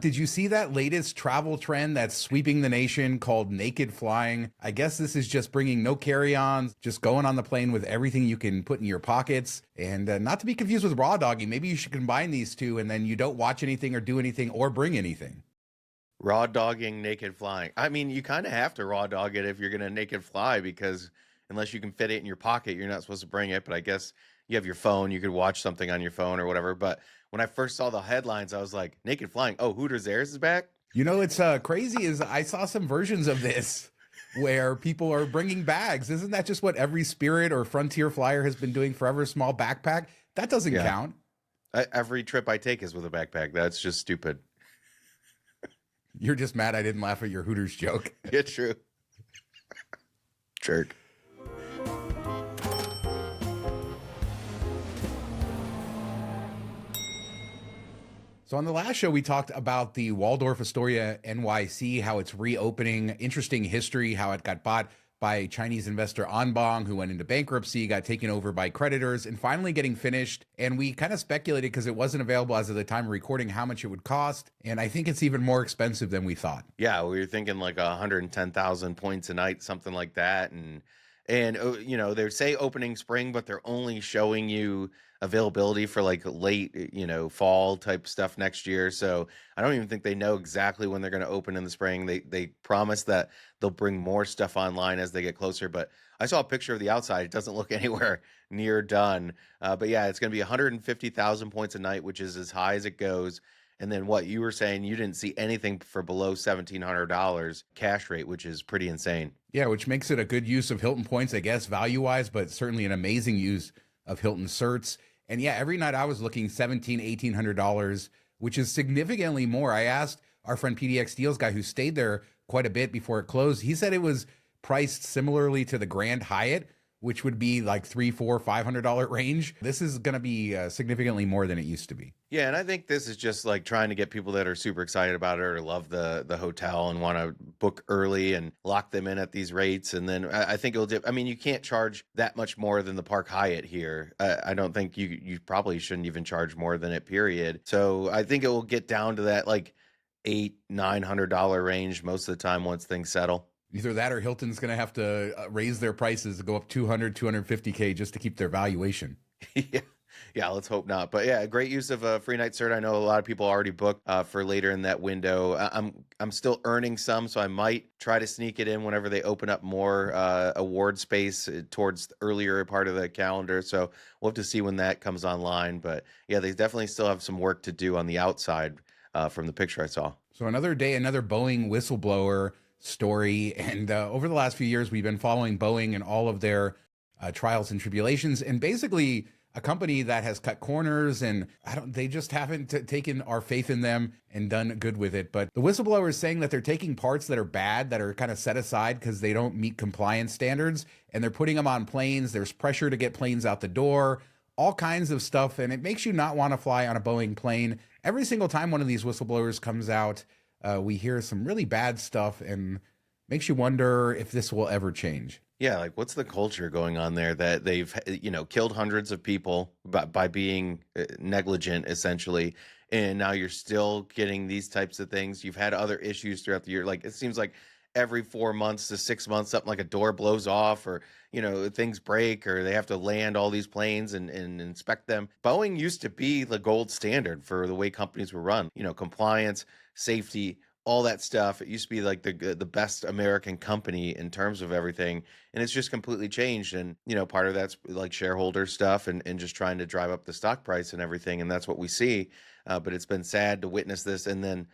Did you see that latest travel trend that's sweeping the nation called naked flying? I guess this is just bringing no carry-ons, just going on the plane with everything you can put in your pockets. And not to be confused with raw dogging, maybe you should combine these two and then you don't watch anything or do anything or bring anything. Raw dogging naked flying. I mean, you kind of have to raw dog it if you're going to naked fly because unless you can fit it in your pocket, you're not supposed to bring it. But I guess you have your phone, you could watch something on your phone or whatever. But when I first saw the headlines, I was like, naked flying. Oh, Hooters Airs is back. You know, it's crazy is I saw some versions of this where people are bringing bags. Isn't that just what every Spirit or Frontier flyer has been doing forever? Small backpack? That doesn't Yeah. count. Every trip I take is with a backpack. That's just stupid. You're just mad I didn't laugh at your Hooters joke. Yeah, true. Jerk. So on the last show, we talked about the Waldorf Astoria NYC, how it's reopening, interesting history, how it got bought by Chinese investor Anbang, who went into bankruptcy, got taken over by creditors, and finally getting finished. And we kind of speculated because it wasn't available as of the time of recording how much it would cost. And I think it's even more expensive than we thought. Yeah, we were thinking like 110,000 points a night, something like that. And you know, they say opening spring, but they're only showing you availability for like late, fall type stuff next year. So I don't even think they know exactly when they're going to open in the spring. They promise that they'll bring more stuff online as they get closer. But I saw a picture of the outside. It doesn't look anywhere near done. But yeah, it's going to be 150,000 points a night, which is as high as it goes. And then what you were saying, you didn't see anything for below $1,700 cash rate, which is pretty insane. Yeah, which makes it a good use of Hilton points, I guess, value-wise, but certainly an amazing use of Hilton certs. And yeah, every night I was looking $1,700, $1,800, which is significantly more. I asked our friend PDX Deals guy who stayed there quite a bit before it closed. He said it was priced similarly to the Grand Hyatt, which would be like $300, $400, $500 range. This is going to be significantly more than it used to be. Yeah, and I think this is just like trying to get people that are super excited about it or love the hotel and want to book early and lock them in at these rates. And then I think it'll I mean, you can't charge that much more than the Park Hyatt here. I don't think you probably shouldn't even charge more than it, period. So I think it will get down to that like $800, $900 range most of the time once things settle. Either that or Hilton's going to have to raise their prices to go up 200, 250K just to keep their valuation. Yeah. Yeah, let's hope not. But yeah, great use of a free night cert. I know a lot of people already booked for later in that window. I'm still earning some, so I might try to sneak it in whenever they open up more award space towards the earlier part of the calendar. So we'll have to see when that comes online. But yeah, they definitely still have some work to do on the outside from the picture I saw. So another day, another Boeing whistleblower story. And over the last few years, we've been following Boeing and all of their trials and tribulations. And basically, a company that has cut corners and they just haven't taken our faith in them and done good with it. But the whistleblower is saying that they're taking parts that are bad, that are kind of set aside because they don't meet compliance standards, and they're putting them on planes. There's pressure to get planes out the door, all kinds of stuff. And it makes you not want to fly on a Boeing plane. Every single time one of these whistleblowers comes out, we hear some really bad stuff and makes you wonder if this will ever change. Yeah, like what's the culture going on there that they've, killed hundreds of people by being negligent, essentially, and now you're still getting these types of things. You've had other issues throughout the year. Like it seems like every 4 months to 6 months, something like a door blows off or, things break or they have to land all these planes and inspect them. Boeing used to be the gold standard for the way companies were run, compliance, safety, all that stuff. It used to be like the best American company in terms of everything. And it's just completely changed. And, part of that's like shareholder stuff and just trying to drive up the stock price and everything. And that's what we see. But it's been sad to witness this. And then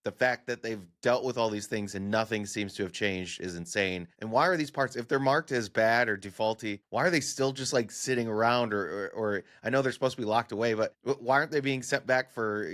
the fact that they've dealt with all these things and nothing seems to have changed is insane. And why are these parts, if they're marked as bad or defaulty, why are they still just like sitting around or I know they're supposed to be locked away, but why aren't they being sent back for,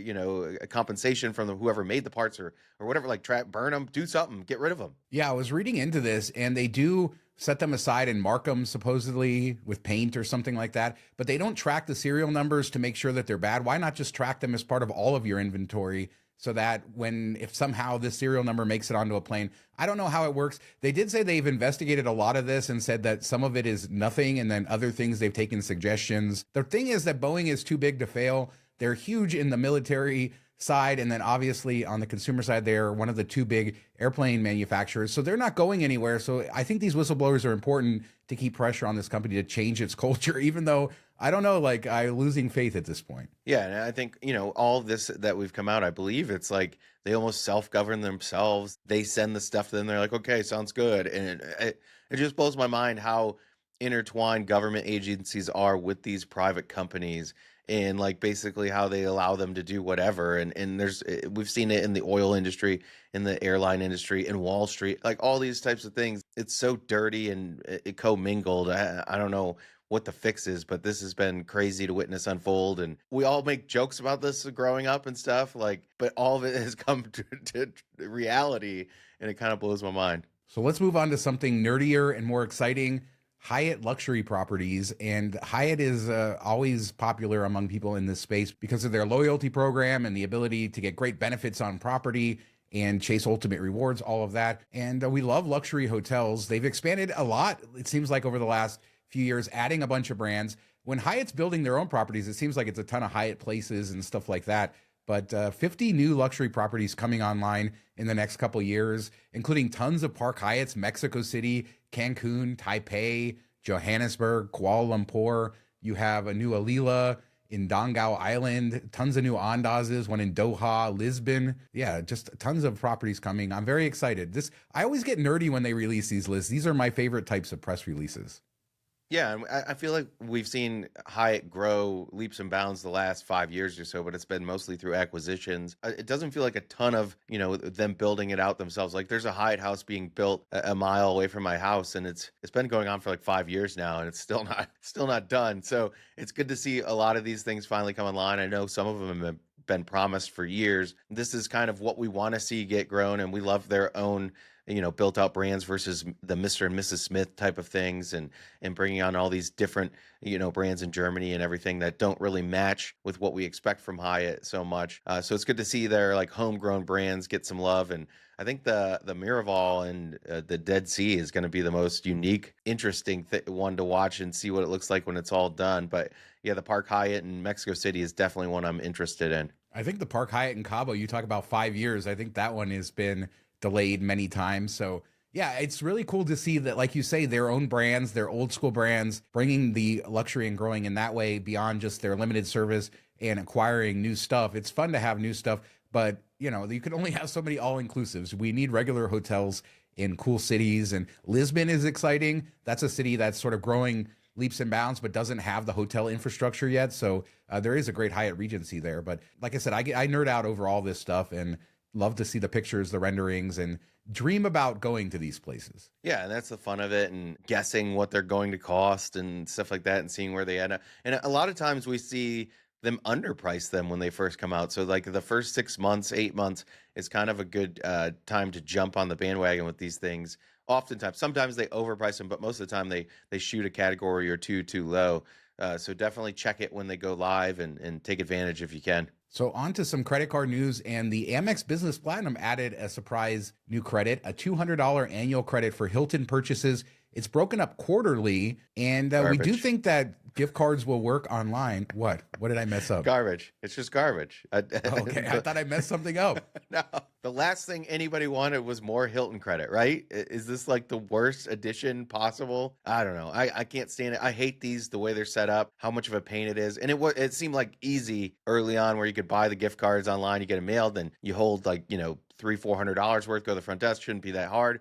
a compensation from whoever made the parts or whatever, like burn them, do something, get rid of them. Yeah, I was reading into this and they do set them aside and mark them supposedly with paint or something like that, but they don't track the serial numbers to make sure that they're bad. Why not just track them as part of all of your inventory? So that if somehow this serial number makes it onto a plane, I don't know how it works. They did say they've investigated a lot of this and said that some of it is nothing. And then other things they've taken suggestions. The thing is that Boeing is too big to fail. They're huge in the military side. And then obviously on the consumer side, they're one of the two big airplane manufacturers. So they're not going anywhere. So I think these whistleblowers are important to keep pressure on this company to change its culture, even though I don't know, like I'm losing faith at this point. Yeah, and I think, all of this that we've come out, I believe it's like they almost self-govern themselves. They send the stuff to them, they're like, okay, sounds good. And it just blows my mind how intertwined government agencies are with these private companies, and like basically how they allow them to do whatever. And we've seen it in the oil industry, in the airline industry, in Wall Street, like all these types of things. It's so dirty and it commingled. I don't know what the fix is, but this has been crazy to witness unfold. And we all make jokes about this growing up and stuff, like, but all of it has come to reality, and it kind of blows my mind. So let's move on to something nerdier and more exciting. Hyatt luxury properties. And Hyatt is always popular among people in this space because of their loyalty program and the ability to get great benefits on property and chase ultimate rewards, all of that. And we love luxury hotels. They've expanded a lot, it seems like, over the last few years, adding a bunch of brands. When Hyatt's building their own properties, it seems like it's a ton of Hyatt places and stuff like that. But 50 new luxury properties coming online in the next couple years, including tons of Park Hyatts, Mexico City, Cancun, Taipei, Johannesburg, Kuala Lumpur. You have a new Alila in Dongao Island, tons of new Andazes, one in Doha, Lisbon. Yeah, just tons of properties coming. I'm very excited. I always get nerdy when they release these lists. These are my favorite types of press releases. Yeah, and I feel like we've seen Hyatt grow leaps and bounds the last 5 years or so, but it's been mostly through acquisitions. It doesn't feel like a ton of, them building it out themselves. Like there's a Hyatt house being built a mile away from my house, and it's been going on for like 5 years now, and it's still not done. So it's good to see a lot of these things finally come online. I know some of them have been promised for years. This is kind of what we want to see get grown, and we love their own built out brands versus the Mr. and Mrs. Smith type of things, and bringing on all these different, brands in Germany and everything that don't really match with what we expect from Hyatt so much. So it's good to see their like homegrown brands get some love. And I think the Miraval and the Dead Sea is going to be the most unique, interesting one to watch and see what it looks like when it's all done. But yeah, the Park Hyatt in Mexico City is definitely one I'm interested in. I think the Park Hyatt in Cabo, you talk about 5 years. I think that one has been delayed many times. So yeah, it's really cool to see that, like you say, their own brands, their old school brands, bringing the luxury and growing in that way beyond just their limited service and acquiring new stuff. It's fun to have new stuff, but you can only have so many all inclusives. We need regular hotels in cool cities, and Lisbon is exciting. That's a city that's sort of growing leaps and bounds, but doesn't have the hotel infrastructure yet. So there is a great Hyatt Regency there. But like I said, I nerd out over all this stuff and love to see the pictures, the renderings, and dream about going to these places. Yeah, and that's the fun of it, and guessing what they're going to cost and stuff like that, and seeing where they end up. And a lot of times we see them underprice them when they first come out. So like the first 6 months, 8 months is kind of a good time to jump on the bandwagon with these things. Oftentimes, sometimes they overprice them, but most of the time they shoot a category or two too low. So definitely check it when they go live and take advantage if you can. So on to some credit card news, and the Amex Business Platinum added a surprise new credit, a $200 annual credit for Hilton purchases. It's broken up quarterly, and we do think that gift cards will work online. What? What did I mess up? Garbage. It's just garbage. Okay, I thought I messed something up. No, the last thing anybody wanted was more Hilton credit, right? Is this like the worst addition possible? I don't know. I can't stand it. I hate these, the way they're set up, how much of a pain it is. And it seemed like easy early on, where you could buy the gift cards online, you get them mailed, then you hold like, $300-400 worth, go to the front desk. Shouldn't be that hard.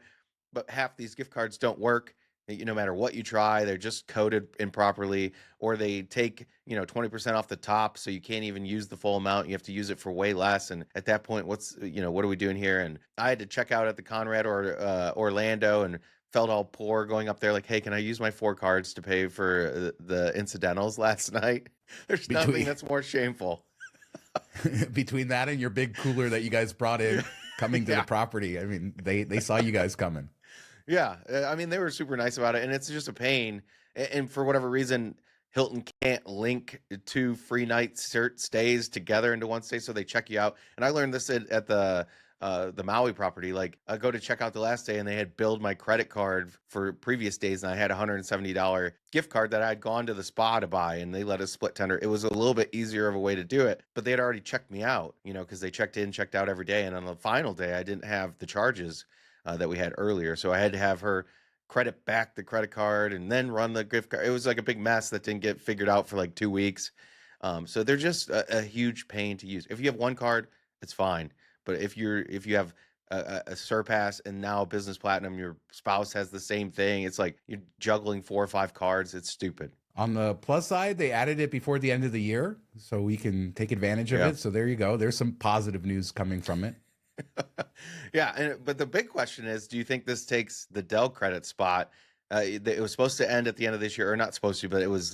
But half these gift cards don't work. No matter what you try, they're just coded improperly, or they take 20% off the top, so you can't even use the full amount. You have to use it for way less. And at that point, what are we doing here? And I had to check out at the Conrad or Orlando, and felt all poor going up there like, hey, can I use my 4 cards to pay for the incidentals last night? There's nothing that's more shameful. Between that and your big cooler that you guys brought in coming to the property, I mean, they saw you guys coming. Yeah, I mean, they were super nice about it, and it's just a pain. And for whatever reason, Hilton can't link 2 free night stays together into one stay, so they check you out. And I learned this at the the Maui property. Like I go to check out the last day and they had billed my credit card for previous days, and I had a $170 gift card that I had gone to the spa to buy, and they let us split tender. It was a little bit easier of a way to do it, but they had already checked me out, because they checked in, checked out every day, and on the final day I didn't have the charges that we had earlier, so I had to have her credit back the credit card and then run the gift card. It was like a big mess that didn't get figured out for like 2 weeks. So they're just a huge pain to use. If you have one card, it's fine. But if you have a Surpass and now a Business Platinum, your spouse has the same thing. It's like you're juggling 4 or 5 cards. It's stupid. On the plus side, they added it before the end of the year, so we can take advantage of it. So there you go. There's some positive news coming from it. Yeah, but the big question is, do you think this takes the Dell credit spot? It was supposed to end at the end of this year, or not supposed to, but it was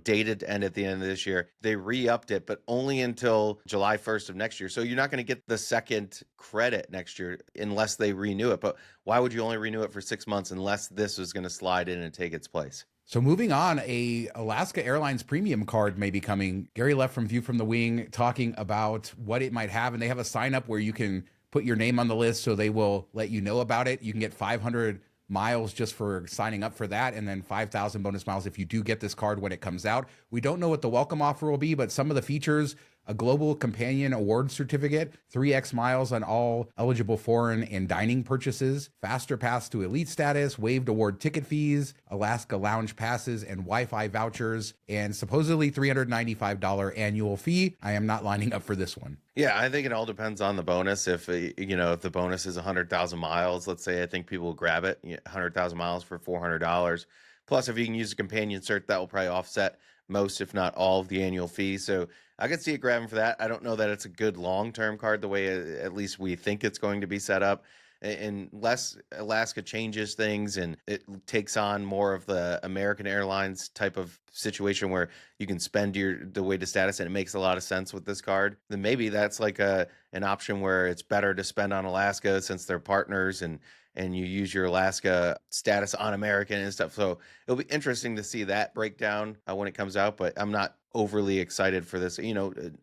dated to end at the end of this year. They re-upped it, but only until July 1st of next year. So you're not going to get the second credit next year unless they renew it. But why would you only renew it for 6 months unless this was going to slide in and take its place? So moving on, a Alaska Airlines premium card may be coming. Gary left from View from the Wing talking about what it might have, and they have a sign up where you can put your name on the list, so they will let you know about it. You can get 500 miles just for signing up for that, and then 5,000 bonus miles if you do get this card when it comes out. We don't know what the welcome offer will be, but some of the features: a global companion award certificate, 3x miles on all eligible foreign and dining purchases, faster pass to elite status, waived award ticket fees, Alaska lounge passes and Wi-Fi vouchers, and supposedly $395 annual fee. I am not lining up for this one. Yeah, I think it all depends on the bonus. If if the bonus is 100,000 miles, let's say, I think people will grab it. 100,000 miles for $400. Plus, if you can use a companion cert, that will probably offset most, if not all, of the annual fee. So I could see it grabbing for that. I don't know that it's a good long-term card the way at least we think it's going to be set up. Unless Alaska changes things and it takes on more of the American Airlines type of situation where you can spend the way to status and it makes a lot of sense with this card, then maybe that's like an option where it's better to spend on Alaska since they're partners, and you use your Alaska status on American and stuff. So it'll be interesting to see that breakdown when it comes out, but I'm not overly excited for this.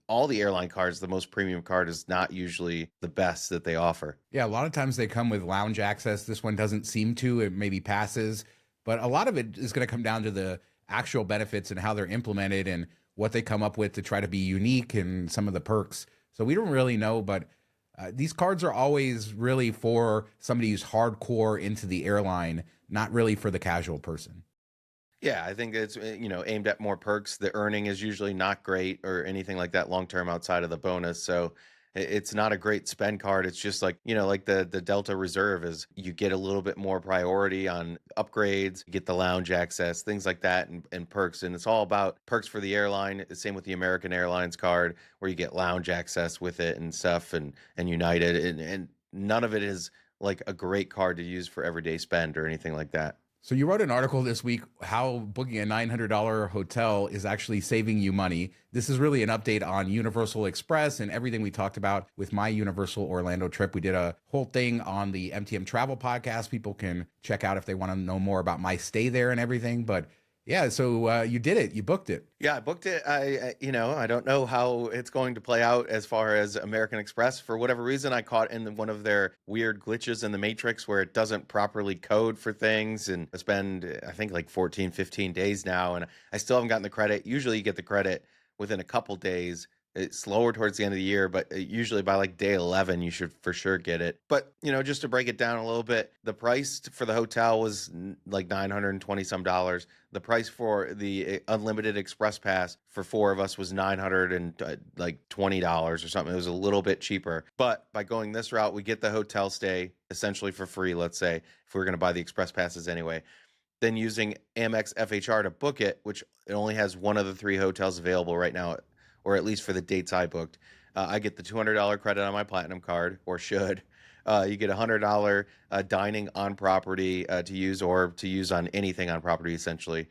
All the airline cards, the most premium card is not usually the best that they offer. Yeah, a lot of times they come with lounge access. This one doesn't seem to. It maybe passes, but a lot of it is going to come down to the actual benefits and how they're implemented and what they come up with to try to be unique and some of the perks. So we don't really know, but these cards are always really for somebody who's hardcore into the airline, not really for the casual person. Yeah, I think it's aimed at more perks. The earning is usually not great or anything like that long term outside of the bonus. So it's not a great spend card. It's just like like the Delta Reserve is, you get a little bit more priority on upgrades, you get the lounge access, things like that, and perks. And it's all about perks for the airline. Same with the American Airlines card, where you get lounge access with it and stuff, and United, and none of it is like a great card to use for everyday spend or anything like that. So you wrote an article this week how booking a $900 hotel is actually saving you money. This is really an update on Universal Express and everything we talked about with my Universal Orlando trip. We did a whole thing on the MTM Travel podcast. People can check out if they want to know more about my stay there and everything. But yeah, so you did it. You booked it. Yeah, I booked it. I don't know how it's going to play out as far as American Express. For whatever reason, I caught in one of their weird glitches in the Matrix where it doesn't properly code for things. And it's been, I think, like 14, 15 days now, and I still haven't gotten the credit. Usually you get the credit within a couple days. It's slower towards the end of the year, but usually by like day 11, you should for sure get it. But, just to break it down a little bit, the price for the hotel was like $920 some. The price for the unlimited express pass for 4 of us was $920 or something. It was a little bit cheaper. But by going this route, we get the hotel stay essentially for free, let's say, if we were going to buy the express passes anyway. Then using Amex FHR to book it, which it only has one of the 3 hotels available right now, or at least for the dates I booked, I get the $200 credit on my Platinum card, or should. You get $100 dining on property to use, or to use on anything on property, essentially.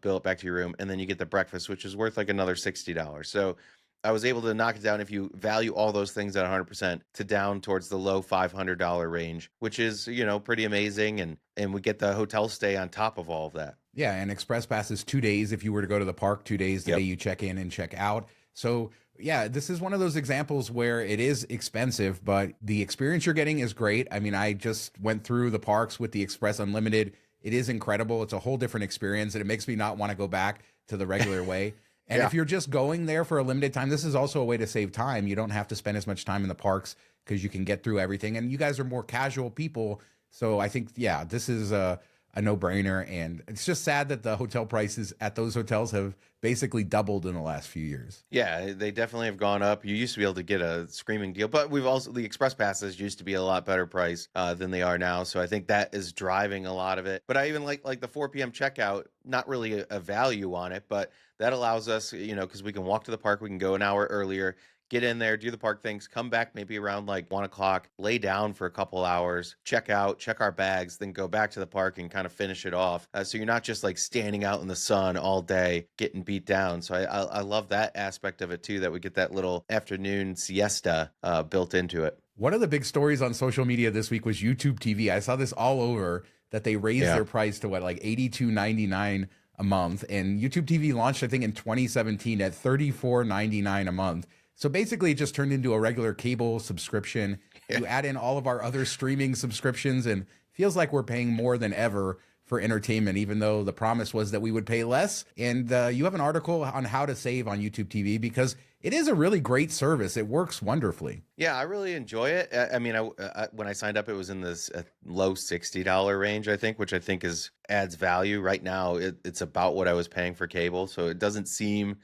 Bill it back to your room. And then you get the breakfast, which is worth like another $60. So I was able to knock it down, if you value all those things at 100%, to down towards the low $500 range, which is, pretty amazing. And we get the hotel stay on top of all of that. Yeah, and Express Pass is 2 days if you were to go to the park, 2 days the day you check in and check out. So Yeah, this is one of those examples where it is expensive, but the experience you're getting is great. I mean, I just went through the parks with the Express Unlimited. It is incredible. It's a whole different experience, and it makes me not want to go back to the regular way. And Yeah. if you're just going there for a limited time, this is also a way to save time. You don't have to spend as much time in the parks because you can get through everything. And you guys are more casual people. So I think, yeah, this is a no brainer. And it's just sad that the hotel prices at those hotels have basically doubled in the last few years. Yeah, they definitely have gone up. You used to be able to get a screaming deal, but we've also the express passes used to be a lot better price than they are now. So I think that is driving a lot of it. But I even like the 4 p.m. checkout. Not really a value on it, but that allows us, because we can walk to the park, we can go an hour earlier, get in there, do the park things, come back maybe around like 1 o'clock, lay down for a couple hours, check out, check our bags, then go back to the park and kind of finish it off. So you're not just like standing out in the sun all day getting beat down. So I love that aspect of it too, that we get that little afternoon siesta built into it. One of the big stories on social media this week was YouTube TV. I saw this all over that they raised Yeah. their price to what, like $82.99 a month. And YouTube TV launched, I think, in 2017 at $34.99 a month. So basically, it just turned into a regular cable subscription. Yeah. You add in all of our other streaming subscriptions, and feels like we're paying more than ever for entertainment, even though the promise was that we would pay less. And you have an article on how to save on YouTube TV because it is a really great service. It works wonderfully. Yeah, I really enjoy it. I mean, when I signed up, it was in this low $60 range, I think, which I think adds value. Right now, it's about what I was paying for cable, so it doesn't seem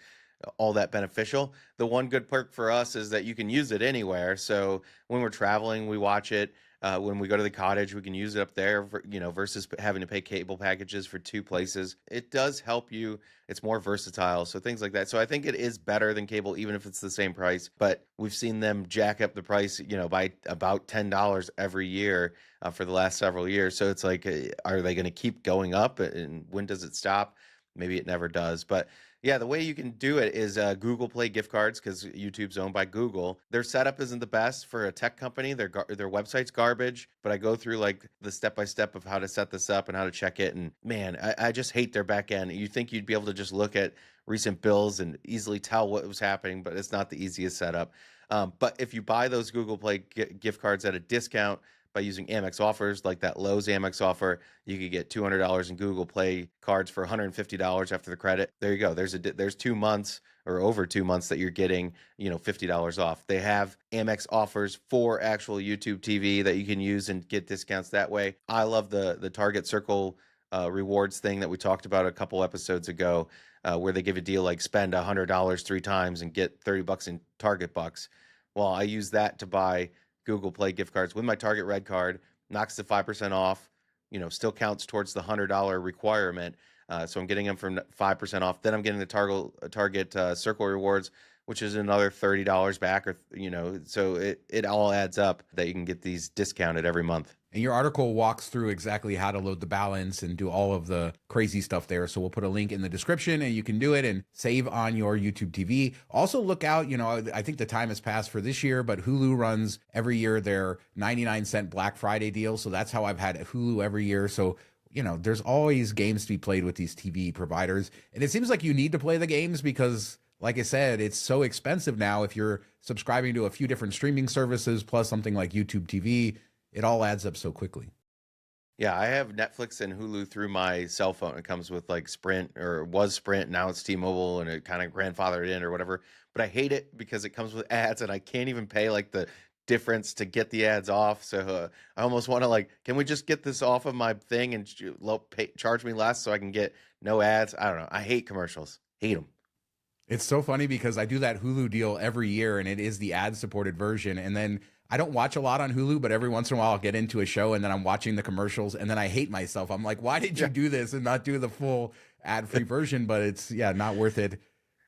all that beneficial. The one good perk for us is that you can use it anywhere. So when we're traveling, we watch it. When we go to the cottage, we can use it up there, versus having to pay cable packages for two places. It does help you. It's more versatile. So things like that. So I think it is better than cable, even if it's the same price. But we've seen them jack up the price, by about $10 every year for the last several years. So it's like, are they going to keep going up? And when does it stop? Maybe it never does. But yeah, the way you can do it is Google Play gift cards, because YouTube's owned by Google. Their setup isn't the best for a tech company. Their website's garbage, but I go through like the step by step of how to set this up and how to check it. And man, I just hate their back end. You think you'd be able to just look at recent bills and easily tell what was happening, but it's not the easiest setup. But if you buy those Google Play gift cards at a discount by using Amex offers, like that Lowe's Amex offer, you could get $200 in Google Play cards for $150 after the credit. There you go. There's 2 months or over 2 months that you're getting, $50 off. They have Amex offers for actual YouTube TV that you can use and get discounts that way. I love the Target Circle rewards thing that we talked about a couple episodes ago, where they give a deal like spend $100 3 times and get $30 in Target bucks. Well, I use that to buy Google Play gift cards with my Target Red card, knocks the 5% off, still counts towards the $100 requirement. So I'm getting them for 5% off. Then I'm getting the Target Circle rewards, which is another $30 back, or so it all adds up that you can get these discounted every month. And your article walks through exactly how to load the balance and do all of the crazy stuff there. So we'll put a link in the description and you can do it and save on your YouTube TV. Also look out, I think the time has passed for this year, but Hulu runs every year their 99-cent Black Friday deal. So that's how I've had Hulu every year. So there's always games to be played with these TV providers. And it seems like you need to play the games because, like I said, it's so expensive now. If you're subscribing to a few different streaming services plus something like YouTube TV, it all adds up so quickly. Yeah, I have Netflix and Hulu through my cell phone. It comes with like Sprint, or was Sprint, now it's T-Mobile, and it kind of grandfathered in or whatever. But I hate it because it comes with ads and I can't even pay like the difference to get the ads off. So I almost want to can we just get this off of my thing and charge me less so I can get no ads? I don't know. I hate commercials. Hate them. It's so funny because I do that Hulu deal every year and it is the ad supported version. And then I don't watch a lot on Hulu, but every once in a while I'll get into a show and then I'm watching the commercials and then I hate myself. I'm like, why did you do this and not do the full ad free version? But it's not worth it.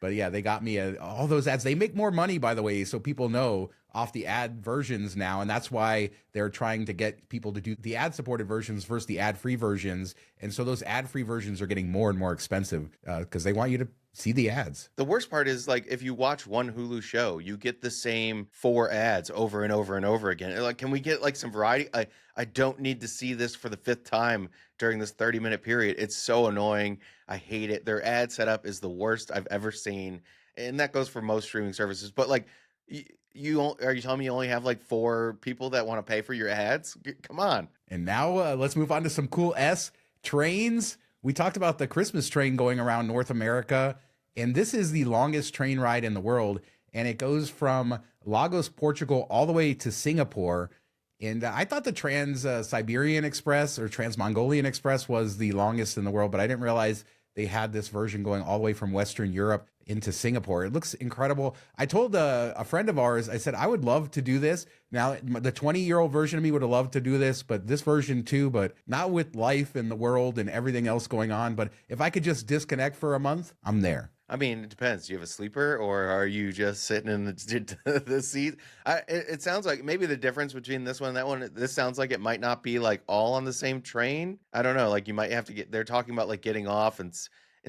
But yeah, they got me all those ads. They make more money, by the way, so people know, off the ad versions now. And that's why they're trying to get people to do the ad supported versions versus the ad free versions. And so those ad free versions are getting more and more expensive because they want you to see the ads. The worst part is if you watch one Hulu show, you get the same 4 ads over and over and over again. Can we get some variety? I don't need to see this for the 5th time during this 30-minute period. It's so annoying. I hate it. Their ad setup is the worst I've ever seen. and that goes for most streaming services. But like, are you telling me you only have like 4 people that want to pay for your ads? Come on. And now let's move on to some cool trains. We talked about the Christmas train going around North America, and this is the longest train ride in the world. And it goes from Lagos, Portugal, all the way to Singapore. And I thought the Trans-Siberian Express or Trans-Mongolian Express was the longest in the world, but I didn't realize they had this version going all the way from Western Europe into Singapore. It looks incredible. I told a friend of ours, I said, I would love to do this. Now, the 20-year-old version of me would have loved to do this, but this version too, but not with life and the world and everything else going on. But if I could just disconnect for a month, I'm there. I mean, it depends. Do you have a sleeper, or are you just sitting in the seat? It sounds like maybe the difference between this one and that one, this sounds like it might not be like all on the same train. I don't know. Like you might have to they're talking about like getting off and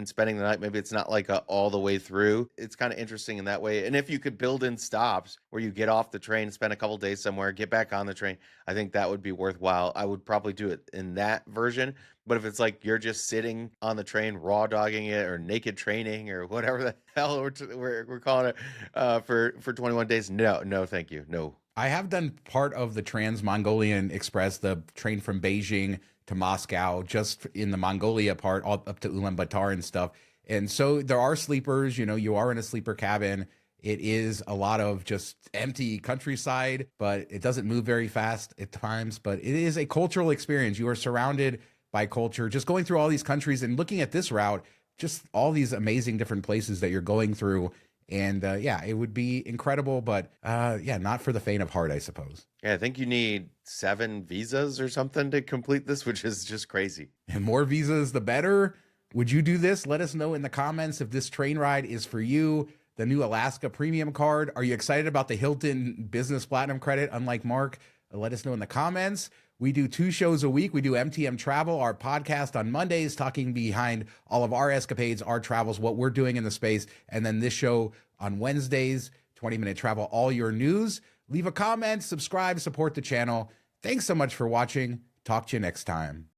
spending the night. Maybe it's not like all the way through. It's kind of interesting in that way. And if you could build in stops where you get off the train, spend a couple days somewhere, get back on the train, I think that would be worthwhile. I would probably do it in that version. But if it's like you're just sitting on the train, raw dogging it, or naked training, or whatever the hell we're calling it for 21 days, no, thank you, no. I have done part of the Trans-Mongolian Express, the train from Beijing to Moscow, just in the Mongolia part, all up to Ulaanbaatar and stuff. And so there are sleepers, you are in a sleeper cabin. It is a lot of just empty countryside, but it doesn't move very fast at times. But it is a cultural experience. You are surrounded by culture, just going through all these countries and looking at this route, just all these amazing different places that you're going through. And it would be incredible, but not for the faint of heart, I suppose. Yeah, I think you need 7 visas or something to complete this, which is just crazy. And more visas, the better. Would you do this? Let us know in the comments if this train ride is for you. The new Alaska Premium Card. Are you excited about the Hilton Business Platinum credit, unlike Mark? Let us know in the comments. We do 2 shows a week. We do MTM Travel, our podcast on Mondays, talking behind all of our escapades, our travels, what we're doing in the space. And then this show on Wednesdays, 20-minute travel, all your news. Leave a comment, subscribe, support the channel. Thanks so much for watching. Talk to you next time.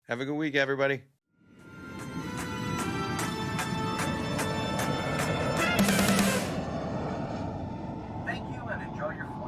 Have a good week, everybody. Thank you and enjoy your flight.